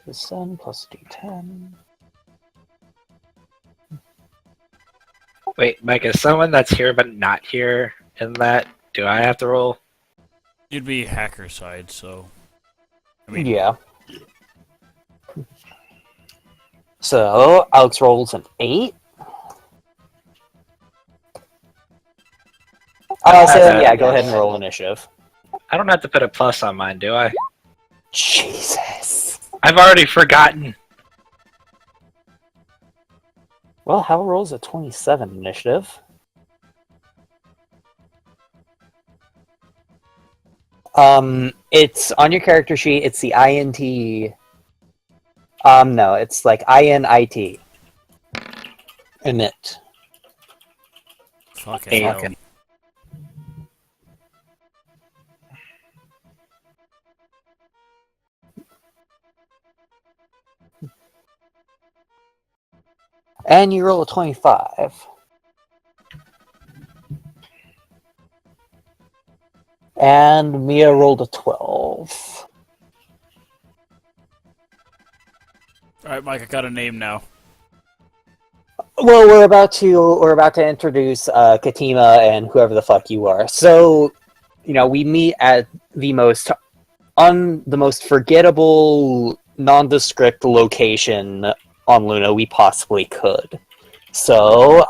The sun plus d10. Wait, Mike, is someone that's here but not here in that? Do I have to roll? You'd be hacker side, so. I mean, Yeah. So, Alex rolls an 8. Yeah, go ahead and roll initiative. I don't have to put a plus on mine, do I? Jesus. I've already forgotten. Well, Hal rolls a 27 initiative. It's on your character sheet, it's the INT. No, it's like INIT. Init. fucking hell. Fucking- And you roll a 25. And Mia rolled a 12. Alright, Mike, I got a name now. Well, we're about to introduce Katima and whoever the fuck you are. So, we meet at the most forgettable, nondescript location on Luna we possibly could. So,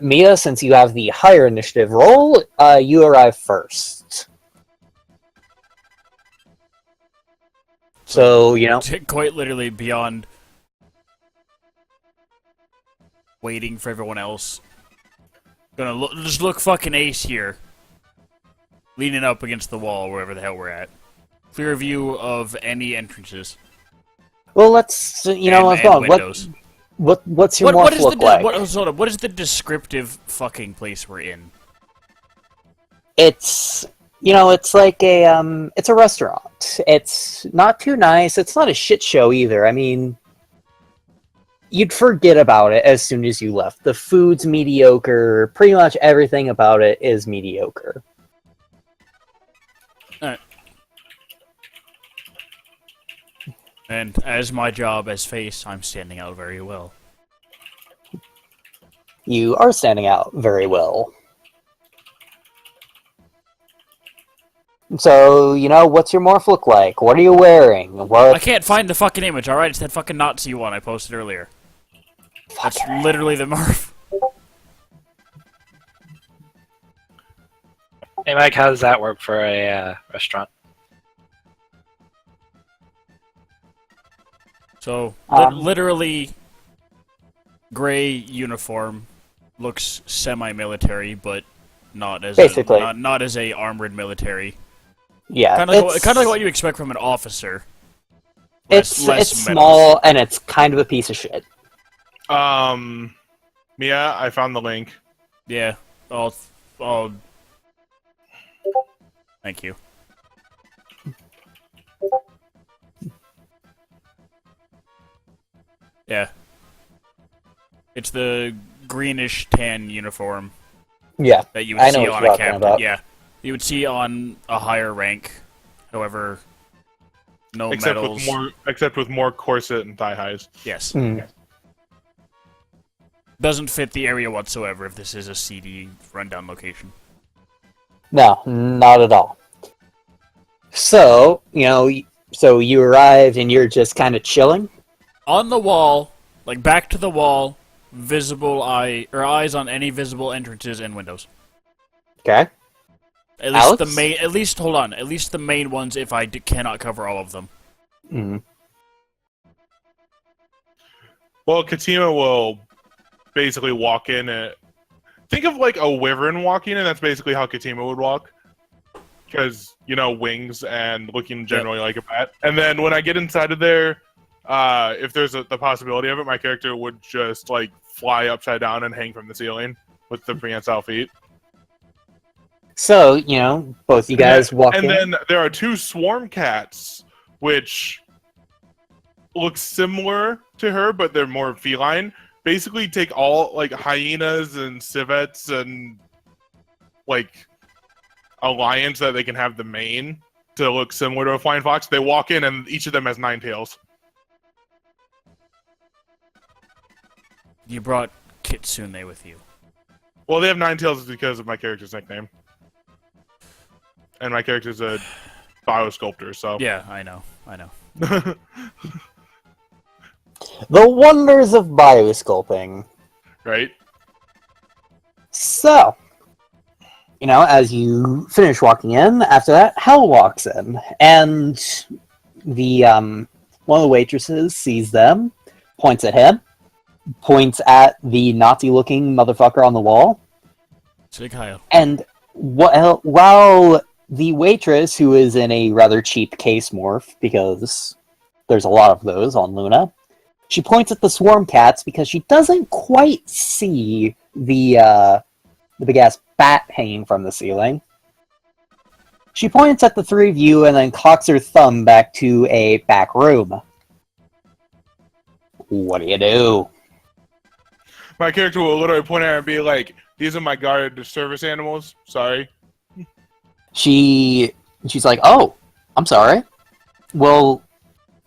Mia, since you have the higher initiative roll, you arrive first. So, Quite literally beyond waiting for everyone else. Just look fucking ace here. Leaning up against the wall, wherever the hell we're at. Clear view of any entrances. Well, let's, let's go. Windows. What's your morph look like? What is the descriptive fucking place we're in? It's, it's like it's a restaurant. It's not too nice. It's not a shit show either. I mean, you'd forget about it as soon as you left. The food's mediocre. Pretty much everything about it is mediocre. Alright. And as my job as face, I'm standing out very well. You are standing out very well. So, what's your morph look like? What are you wearing? I can't find the fucking image, alright? It's that fucking Nazi one I posted earlier. That's literally the morph. Hey, Mike, how does that work for a restaurant? So, literally, gray uniform, looks semi-military, but not as basically not as a armored military. Yeah, kind of like what you expect from an officer. It's small and it's kind of a piece of shit. Mia, I found the link. Yeah. Thank you. Yeah. It's the greenish tan uniform. Yeah. That you would see on a captain. About. Yeah. You would see on a higher rank. However, no medals. Except with more corset and thigh highs. Yes. Doesn't fit the area whatsoever if this is a seedy rundown location. No, not at all. So, you arrived and you're just kind of chilling? On the wall, like back to the wall, eyes on any visible entrances and windows. Okay. At least the main ones if I cannot cover all of them. Mm-hmm. Well, Katima will basically walk in and think of like a wyvern walking in. That's basically how Katima would walk. Because, wings and looking generally like a bat. And then when I get inside of there, if there's the possibility of it, my character would just like fly upside down and hang from the ceiling with the prehensile feet. So, both you guys walk in. And then there are two swarm cats, which look similar to her, but they're more feline. Basically take all, like, hyenas and civets and, like, a lion so that they can have the mane to look similar to a flying fox. They walk in and each of them has 9 tails. You brought Kitsune with you. Well, they have 9 tails because of my character's nickname. And my character's a biosculptor, so... Yeah, I know. The wonders of biosculpting. Right? So, as you finish walking in, after that, Hell walks in, and the one of the waitresses sees them, points at him, points at the Nazi-looking motherfucker on the wall, Sig Heil. and while the waitress, who is in a rather cheap case morph, because there's a lot of those on Luna, she points at the swarm cats because she doesn't quite see the big-ass bat hanging from the ceiling. She points at the three of you and then cocks her thumb back to a back room. What do you do? My character will literally point at her and be like, these are my guard service animals. Sorry. She's like, oh, I'm sorry. Well,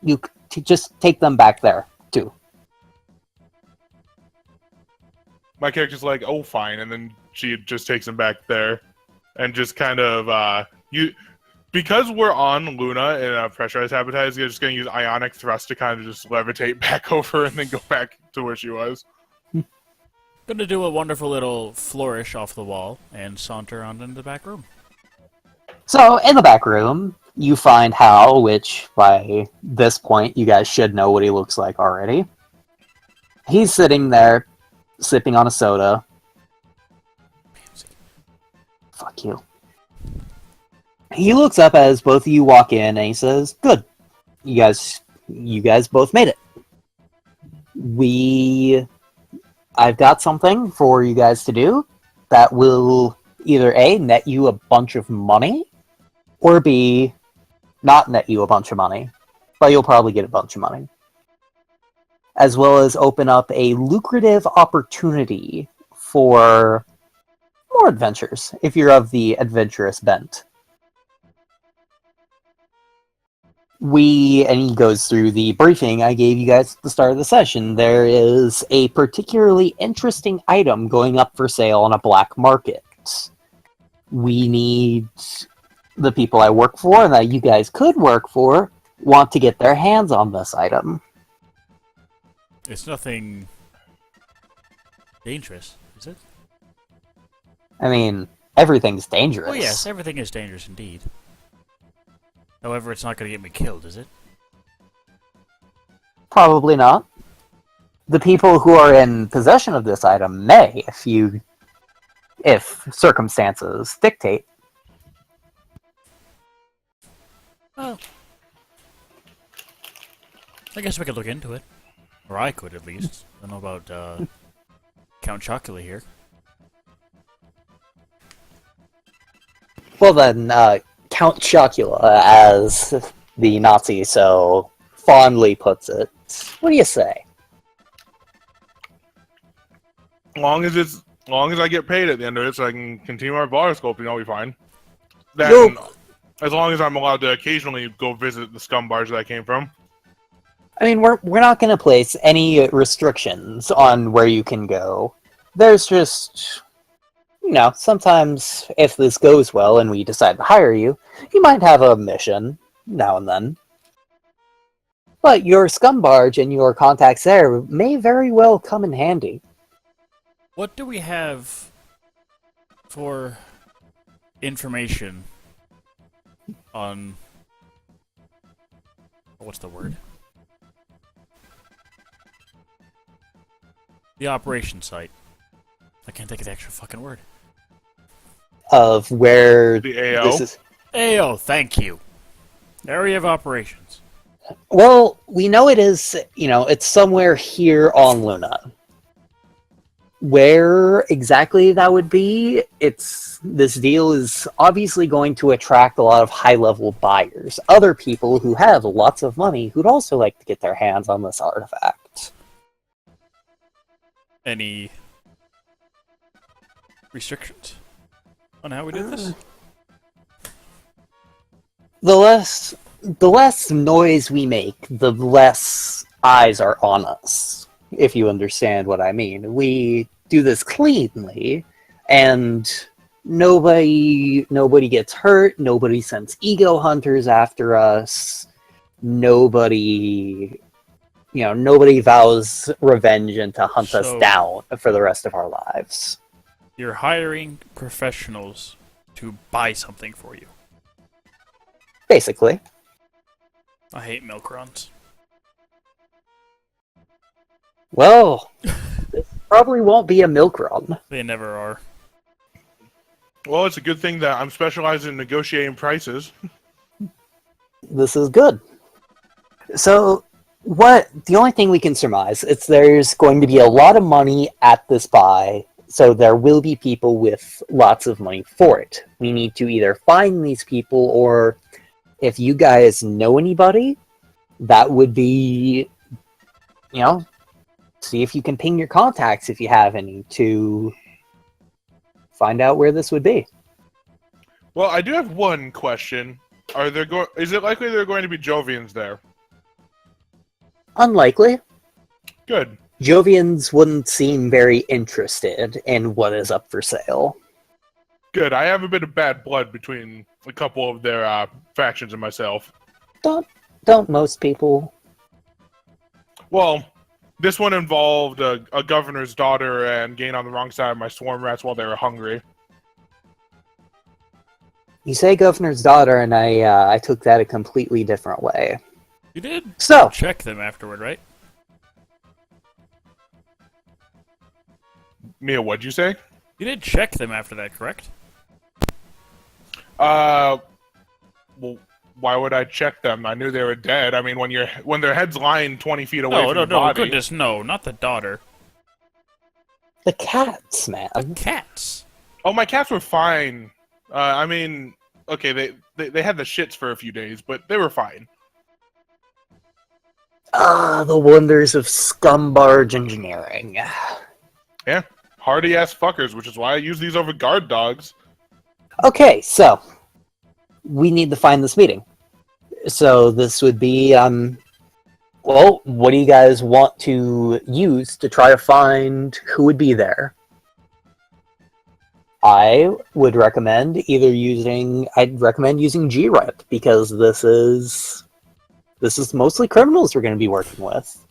you just take them back there, too. My character's like, oh, fine. And then she just takes him back there. And just kind of, because we're on Luna in a pressurized habitat, you're just going to use ionic thrust to kind of just levitate back over and then go back to where she was. Gonna do a wonderful little flourish off the wall and saunter on into the back room. So, in the back room, you find Hal, which by this point you guys should know what he looks like already. He's sitting there, sipping on a soda. Fuck you. He looks up as both of you walk in and he says, good. You guys both made it. I've got something for you guys to do that will either A, net you a bunch of money, or B, not net you a bunch of money, but you'll probably get a bunch of money. As well as open up a lucrative opportunity for more adventures, if you're of the adventurous bent. And he goes through the briefing I gave you guys at the start of the session. There is a particularly interesting item going up for sale on a black market. We need the people I work for, and that you guys could work for, want to get their hands on this item. It's nothing dangerous, is it? I mean, everything's dangerous. Oh yes, everything is dangerous indeed. However, it's not going to get me killed, is it? Probably not. The people who are in possession of this item may, if circumstances dictate. Well, I guess we could look into it. Or I could, at least. I don't know about, Count Chocula here. Well then, Count Chocula, as the Nazi so fondly puts it. What do you say? As long as I get paid at the end of it, so I can continue our bar sculpting, I'll be fine. Then, as long as I'm allowed to occasionally go visit the scum bars that I came from. I mean, we're not going to place any restrictions on where you can go. There's just, sometimes if this goes well and we decide to hire you, you might have a mission now and then. But your scum barge and your contacts there may very well come in handy. What do we have for information on... what's the word? The operation site. I can't think of the actual fucking word. Of where The AO? this is. AO, thank you. Area of operations. Well, we know it is, it's somewhere here on Luna. Where exactly that would be, this deal is obviously going to attract a lot of high-level buyers. Other people who have lots of money who'd also like to get their hands on this artifact. Any restrictions on how we do this? The less noise we make, the less eyes are on us. if you understand what I mean. We do this cleanly, and nobody gets hurt, nobody sends ego hunters after us, nobody vows revenge and to hunt us So- down for the rest of our lives. You're hiring professionals to buy something for you. Basically. I hate milk runs. Well, this probably won't be a milk run. They never are. Well, it's a good thing that I'm specialized in negotiating prices. This is good. So, the only thing we can surmise is there's going to be a lot of money at this buy, so there will be people with lots of money for it. We need to either find these people, or if you guys know anybody, that would be, see if you can ping your contacts if you have any to find out where this would be. Well, I do have one question. Is it likely there are going to be Jovians there? Unlikely. Good. Jovians wouldn't seem very interested in what is up for sale. Good. I have a bit of bad blood between a couple of their factions and myself. Don't most people? Well, this one involved a governor's daughter and getting on the wrong side of my swarm rats while they were hungry. You say governor's daughter, and I took that a completely different way. You did So, check them afterward, right? Mia, what'd you say? You did check them after that, correct? Well, why would I check them? I knew they were dead. I mean, when their head's lying 20 feet away from No, your body. goodness, no, not the daughter. the cats, man. Cats. Oh, my cats were fine. I mean, okay, they had the shits for a few days, but they were fine. Ah, the wonders of scumbarge engineering. Yeah, hardy ass fuckers, which is why I use these over guard dogs. Okay, so we need to find this meeting. So this would be, well, what do you guys want to use to try to find who would be there? I'd recommend using G-Rep, because this is mostly criminals we're going to be working with.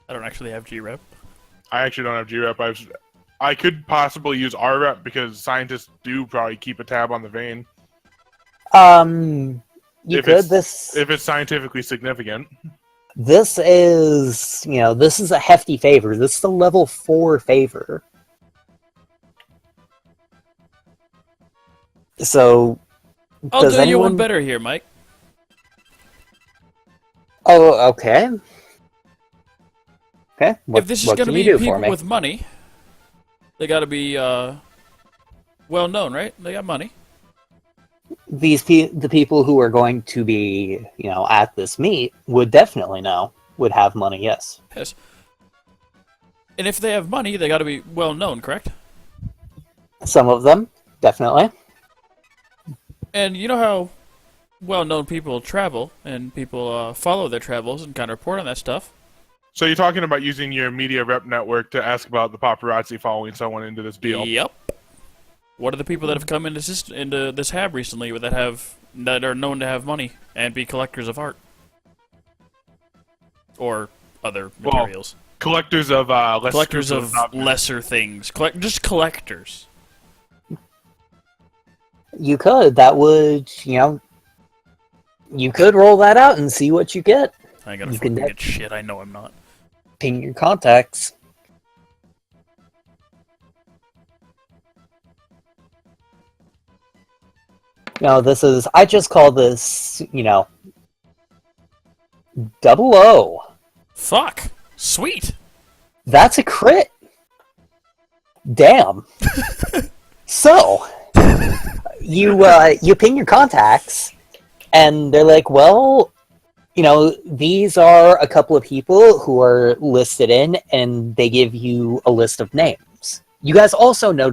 I don't actually have G-Rep. I actually don't have G-Rep. I could possibly use R-Rep because scientists do probably keep a tab on the vein. If it's scientifically significant. This is a hefty favor. This is a level 4 favor. So, I'll do you one better here, Mike. Oh, okay. Okay. If this is what going to can be you do people for me? with money, they got to be well known, right? They got money. The people who are going to be, at this meet would definitely would have money. Yes. Yes. And if they have money, they got to be well known, correct? Some of them, definitely. And you know how well-known people travel, and people follow their travels and kind of report on that stuff. So you're talking about using your media rep network to ask about the paparazzi following someone into this deal? Yep. What are the people that have come into this hab recently that are known to have money and be collectors of art or other materials? Collectors of lesser things. Just collectors. You could. That would, you could roll that out and see what you get. I ain't gonna You fucking can get shit. I know I'm not. Ping your contacts. I just call this, 00. Fuck. Sweet. That's a crit. Damn. So, you ping your contacts, and they're like, well, these are a couple of people who are listed in, and they give you a list of names. You guys also know